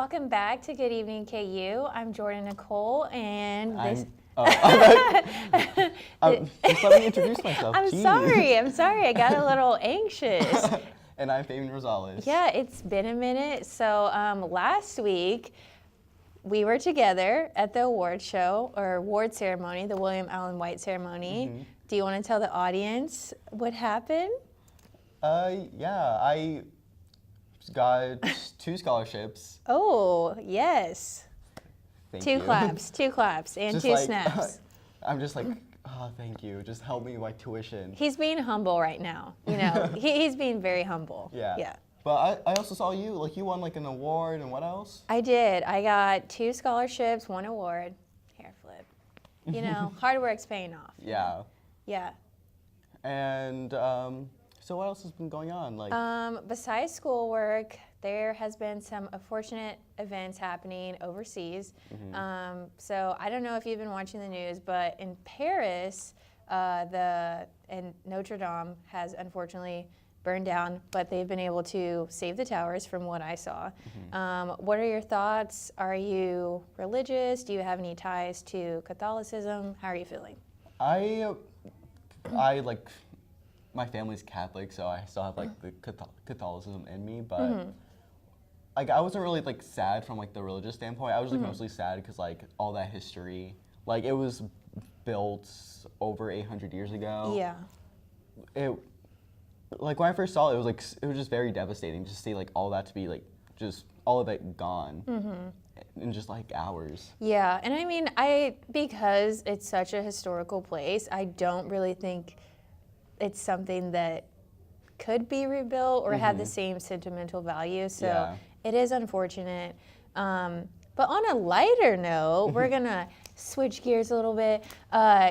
Welcome back to Good Evening KU. I'm Jordan Nicole, and this. Just let me introduce myself. I'm sorry. I got a little anxious. And I'm Fabian Rosales. Yeah, it's been a minute. So last week, we were together at the award show, or award ceremony, the William Allen White ceremony. Mm-hmm. Do you want to tell the audience what happened? Yeah, I got 2 scholarships. Oh, yes. Thank you. Two claps, and just 2 snaps. I'm just like, oh, thank you. Just help me with my tuition. He's being humble right now. You know, he's being very humble. Yeah. But I also saw you, like you won like an award, and what else? I did. I got 2 scholarships, 1 award. Hair flip. You know, hard work's paying off. Yeah. Yeah. And so what else has been going on? Like, besides schoolwork, there has been some unfortunate events happening overseas. Mm-hmm. So I don't know if you've been watching the news, but in Paris, and Notre Dame has unfortunately burned down, but they've been able to save the towers from what I saw. Mm-hmm. What are your thoughts? Are you religious? Do you have any ties to Catholicism? How are you feeling? I like, my family's Catholic, so I still have like the Catholicism in me, but mm-hmm. like I wasn't really like sad from like the religious standpoint. I was like mm-hmm. mostly sad because like all that history, like it was built over 800 years ago. Yeah. It, like when I first saw it, it was just very devastating just to see like all that to be like just all of it gone mm-hmm. in just like hours. Yeah, and I mean, because it's such a historical place, I don't really think it's something that could be rebuilt or mm-hmm. have the same sentimental value. So yeah. It is unfortunate. But on a lighter note, we're gonna switch gears a little bit.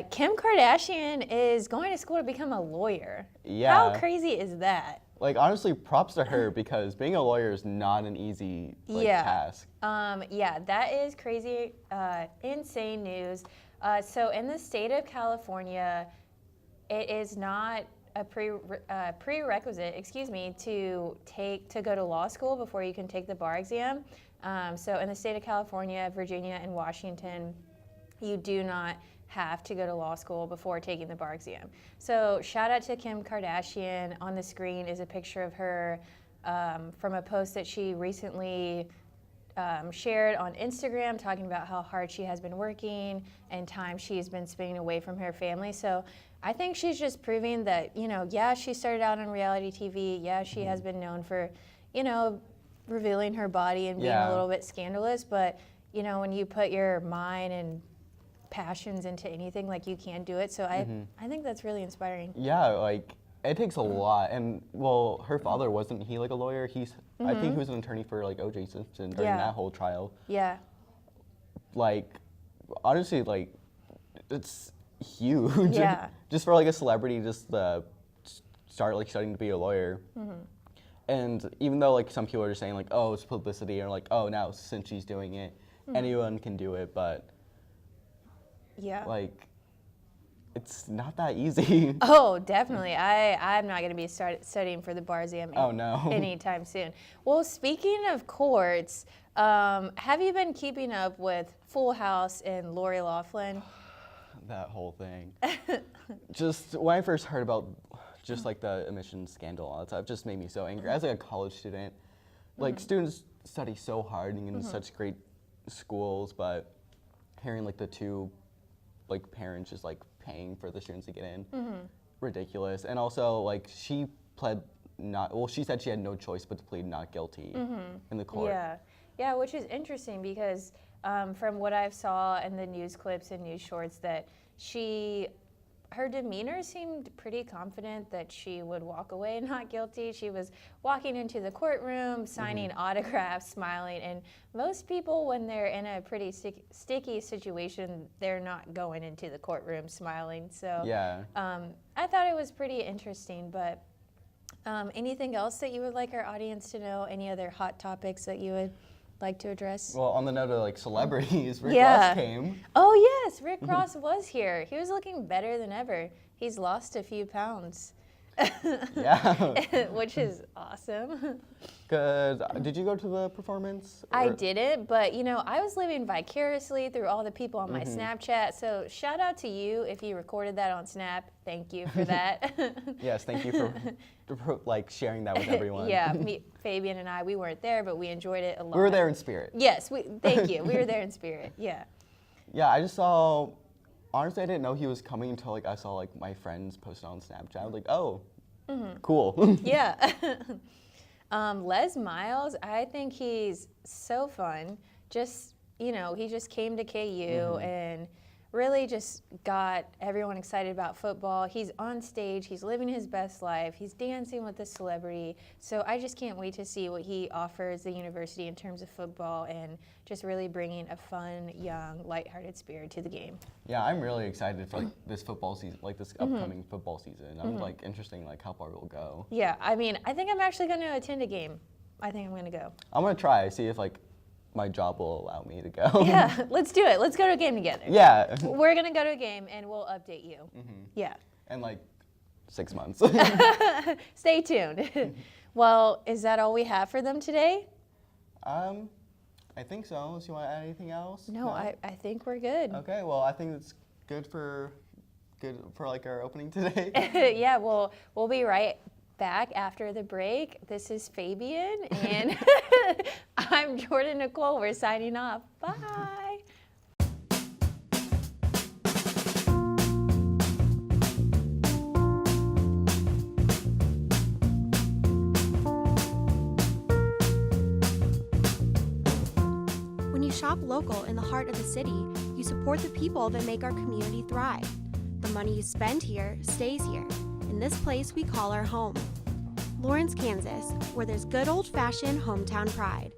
Kim Kardashian is going to school to become a lawyer. Yeah. How crazy is that? Like, honestly, props to her, because being a lawyer is not an easy task. Yeah, that is crazy, insane news. So in the state of California, it is not a prerequisite, to go to law school before you can take the bar exam. So in the state of California, Virginia, and Washington, you do not have to go to law school before taking the bar exam. So shout out to Kim Kardashian. On the screen is a picture of her from a post that she recently shared on Instagram, talking about how hard she has been working and time she's been spending away from her family. So I think she's just proving that, you know, yeah, she started out on reality TV. Yeah, she has been known for, you know, revealing her body and being a little bit scandalous. But, you know, when you put your mind and passions into anything, like, you can do it. So I think that's really inspiring. Yeah, like, it takes a lot. And, well, her father, wasn't he like a lawyer? I think he was an attorney for like O.J. Simpson during that whole trial. Yeah. Like, honestly, like, it's huge. Yeah. Just for like a celebrity just start like studying to be a lawyer. Mm-hmm. And even though like some people are just saying like, oh, it's publicity, or like, oh, now since she's doing it, anyone can do it, but like, it's not that easy. Oh, definitely. I'm not going to be studying for the bar exam anytime soon. Well, speaking of courts, have you been keeping up with Full House and Lori Loughlin? That whole thing. Just when I first heard about just like the emissions scandal, all that stuff, just made me so angry. As like a college student, like students study so hard and in such great schools, but hearing like the 2 like parents just like paying for the students to get in, ridiculous. And also like she said she had no choice but to plead not guilty in the court. Yeah, which is interesting because from what I've saw in the news clips and news shorts, that her demeanor seemed pretty confident that she would walk away not guilty. She was walking into the courtroom, signing autographs, smiling, and most people, when they're in a pretty sticky situation, they're not going into the courtroom smiling. So I thought it was pretty interesting. But anything else that you would like our audience to know? Any other hot topics that you would like to address? Well, on the note of like celebrities, Rick Ross came. Oh yes, Rick Ross was here. He was looking better than ever. He's lost a few pounds. Yeah. which is awesome. Cause did you go to the performance? I or- didn't, but I was living vicariously through all the people on my Snapchat. So shout out to you if you recorded that on Snap. Thank you for that. Yes, thank you for like sharing that with everyone. Yeah, Fabian and I, we weren't there, but we enjoyed it a lot. We were there in spirit. Yes, thank you. We were there in spirit. Yeah. Yeah, I just saw. Honestly, I didn't know he was coming until like I saw like my friends posted on Snapchat. I was like, oh, cool. Yeah. Les Miles, I think he's so fun. Just, he just came to KU and really just got everyone excited about football. He's on stage, he's living his best life, he's dancing with a celebrity. So I just can't wait to see what he offers the university in terms of football and just really bringing a fun, young, lighthearted spirit to the game. Yeah, I'm really excited for like this football season, like this upcoming football season. I'm like interested in like how far it'll go. Yeah, I think I'm actually going to attend a game. I think I'm going to go. I'm gonna try see if like my job will allow me to go. Yeah, let's do it. Let's go to a game together. Yeah. We're going to go to a game and we'll update you. Yeah. In like 6 months. Stay tuned. Well, is that all we have for them today? I think so. Unless you want to add anything else? No, I think we're good. Okay, well, I think it's good for like our opening today. Yeah, we'll be right back after the break. This is Fabian and I'm Jordan Nicole. We're signing off. Bye. When you shop local in the heart of the city, you support the people that make our community thrive. The money you spend here stays here, in this place we call our home. Lawrence, Kansas, where there's good old-fashioned hometown pride.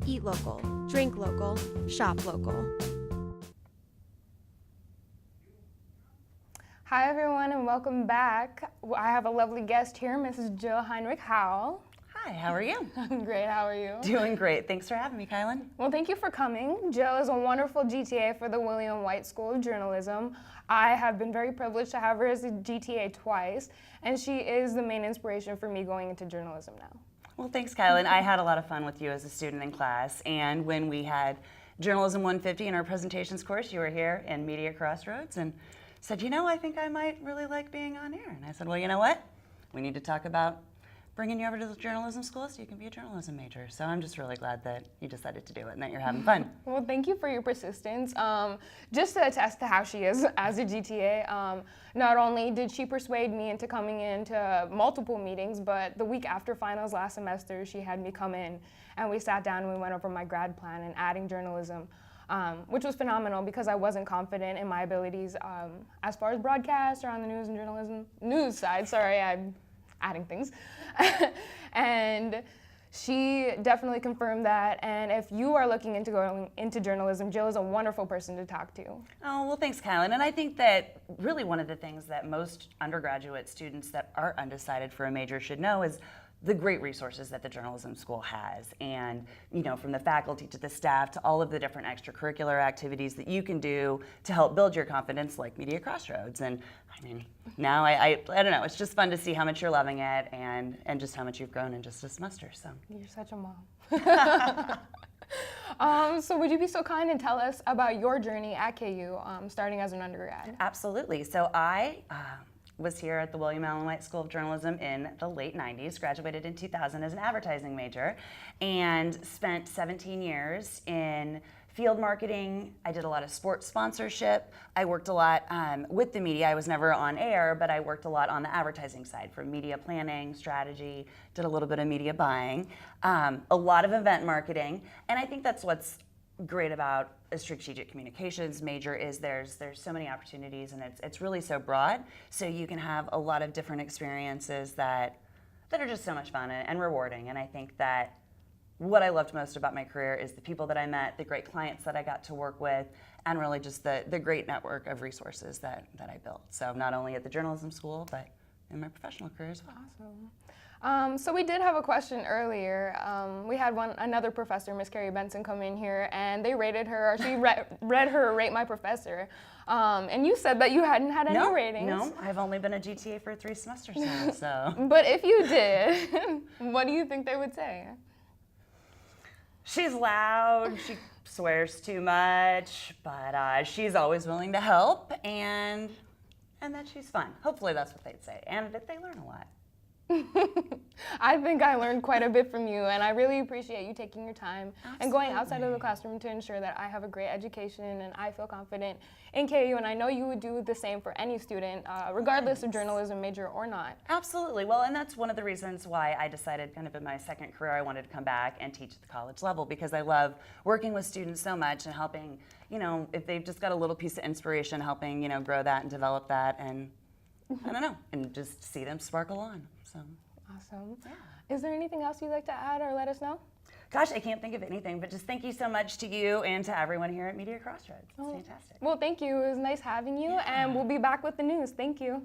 Eat local, drink local, shop local. Hi everyone and welcome back. I have a lovely guest here, Mrs. Jill Hinrich-Howell. Hi, how are you? I'm great, how are you? Doing great. Thanks for having me, Kylan. Well, thank you for coming. Jill is a wonderful GTA for the William White School of Journalism. I have been very privileged to have her as a GTA twice, and she is the main inspiration for me going into journalism now. Well, thanks, Kylan. I had a lot of fun with you as a student in class, and when we had Journalism 150 in our presentations course, you were here in Media Crossroads and said, I think I might really like being on air. And I said, well, you know what? We need to talk about bringing you over to the journalism school so you can be a journalism major. So I'm just really glad that you decided to do it and that you're having fun. Well, thank you for your persistence. Just to attest to how she is as a GTA, not only did she persuade me into coming into multiple meetings, but the week after finals last semester, she had me come in and we sat down and we went over my grad plan and adding journalism, which was phenomenal because I wasn't confident in my abilities as far as broadcast or on the news and journalism, news side, sorry, I'm adding things. And she definitely confirmed that. And if you are looking into going into journalism, Jill is a wonderful person to talk to. Oh, well, thanks, Kylan. And I think that really one of the things that most undergraduate students that are undecided for a major should know is the great resources that the journalism school has. And, from the faculty to the staff to all of the different extracurricular activities that you can do to help build your confidence, like Media Crossroads. And now I don't know, it's just fun to see how much you're loving it and just how much you've grown in just a semester. So you're such a mom. So would you be so kind and tell us about your journey at KU, starting as an undergrad? Absolutely. So I was here at the William Allen White School of Journalism in the late 90s, graduated in 2000 as an advertising major, and spent 17 years in field marketing. I did a lot of sports sponsorship. I worked a lot with the media. I was never on air, but I worked a lot on the advertising side for media planning, strategy, did a little bit of media buying, a lot of event marketing, and I think that's what's great about a strategic communications major is there's so many opportunities and it's really so broad, so you can have a lot of different experiences that are just so much fun and rewarding. And I think that what I loved most about my career is the people that I met, the great clients that I got to work with, and really just the great network of resources that I built. So not only at the journalism school, but in my professional career as well. Awesome. So we did have a question earlier. We had another professor, Miss Carrie Benson, come in here, and they rated her, or she read her Rate My Professor. And you said that you hadn't had any ratings. No, I've only been a GTA for 3 semesters now, so. But if you did, what do you think they would say? She's loud, she swears too much, but she's always willing to help, and that she's fun. Hopefully that's what they'd say, and that they learn a lot. I think I learned quite a bit from you, and I really appreciate you taking your time and going outside of the classroom to ensure that I have a great education and I feel confident in KU, and I know you would do the same for any student, regardless of journalism major or not. Absolutely. Well, and that's one of the reasons why I decided kind of in my second career I wanted to come back and teach at the college level, because I love working with students so much and helping, you know, if they've just got a little piece of inspiration, helping, you know, grow that and develop that, and I don't know, and just see them sparkle on. So. Awesome. Yeah. Is there anything else you'd like to add or let us know? Gosh, I can't think of anything, but just thank you so much to you and to everyone here at Media Crossroads. It's fantastic. Well, thank you. It was nice having you, and we'll be back with the news. Thank you.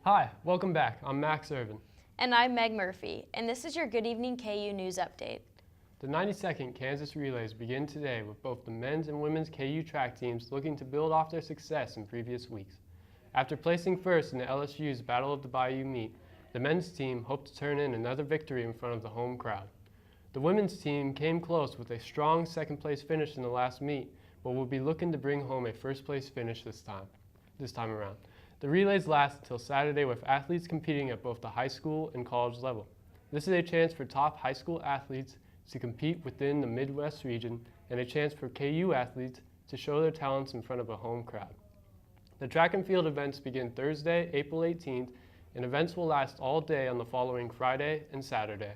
Hi, welcome back. I'm Max Irvin. And I'm Meg Murphy, and this is your Good Evening KU News Update. The 92nd Kansas Relays begin today with both the men's and women's KU track teams looking to build off their success in previous weeks. After placing first in the LSU's Battle of the Bayou meet, the men's team hoped to turn in another victory in front of the home crowd. The women's team came close with a strong second-place finish in the last meet, but will be looking to bring home a first-place finish this time around. The relays last until Saturday with athletes competing at both the high school and college level. This is a chance for top high school athletes to compete within the Midwest region and a chance for KU athletes to show their talents in front of a home crowd. The track and field events begin Thursday, April 18th, and events will last all day on the following Friday and Saturday.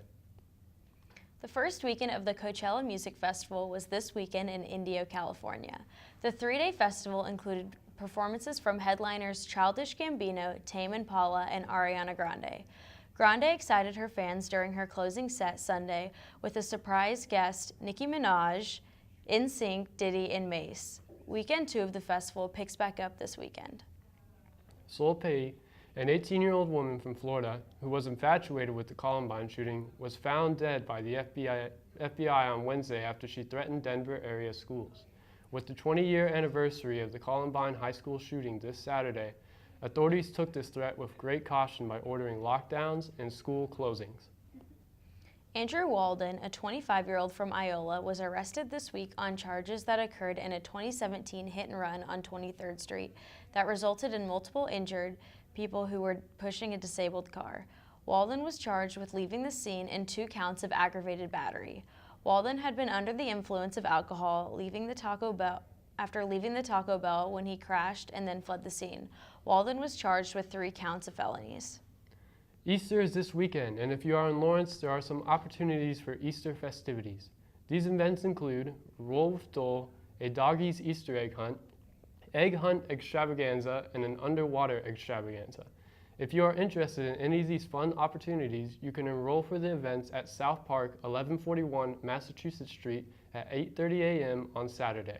The first weekend of the Coachella Music Festival was this weekend in Indio, California. The 3-day festival included performances from headliners Childish Gambino, Tame Impala, and Ariana Grande. Grande excited her fans during her closing set Sunday with a surprise guest, Nicki Minaj, NSYNC, Diddy, and Mace. Weekend 2 of the festival picks back up this weekend. Sol Pei, an 18-year-old woman from Florida who was infatuated with the Columbine shooting, was found dead by the FBI on Wednesday after she threatened Denver area schools. With the 20-year anniversary of the Columbine High School shooting this Saturday, authorities took this threat with great caution by ordering lockdowns and school closings. Andrew Walden, a 25-year-old from Iola, was arrested this week on charges that occurred in a 2017 hit and run on 23rd Street that resulted in multiple injured people who were pushing a disabled car. Walden was charged with leaving the scene and 2 counts of aggravated battery. Walden had been under the influence of alcohol after leaving the Taco Bell when he crashed and then fled the scene. Walden was charged with 3 counts of felonies. Easter is this weekend, and if you are in Lawrence, there are some opportunities for Easter festivities. These events include Roll with Dole, a doggies Easter egg hunt extravaganza, and an underwater extravaganza. If you are interested in any of these fun opportunities, you can enroll for the events at South Park, 1141 Massachusetts Street at 8:30 a.m. on Saturday.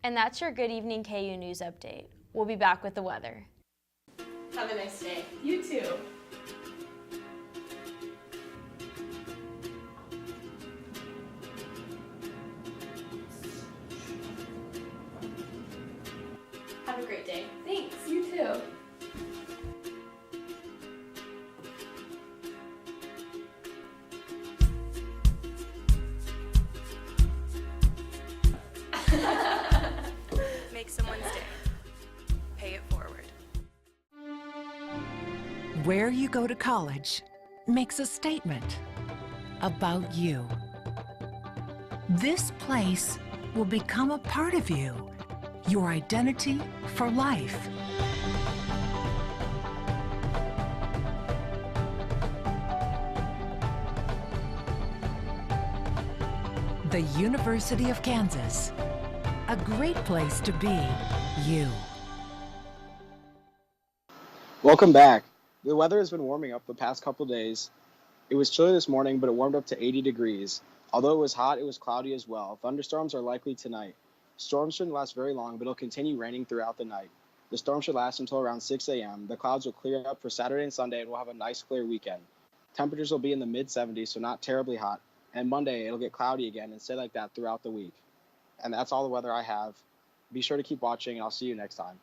And that's your Good Evening KU News Update. We'll be back with the weather. Have a nice day. You too. Have a great day. Thanks. You too. Make someone's day. Pay it forward. Where you go to college makes a statement about you. This place will become a part of you, your identity for life. The University of Kansas. A great place to be you. Welcome back. The weather has been warming up the past couple days. It was chilly this morning, but it warmed up to 80 degrees. Although it was hot, it was cloudy as well. Thunderstorms are likely tonight. Storms shouldn't last very long, but it'll continue raining throughout the night. The storm should last until around 6 a.m. The clouds will clear up for Saturday and Sunday, and we'll have a nice clear weekend. Temperatures will be in the mid-70s, so not terribly hot. And Monday, it'll get cloudy again and stay like that throughout the week. And that's all the weather I have. Be sure to keep watching, and I'll see you next time.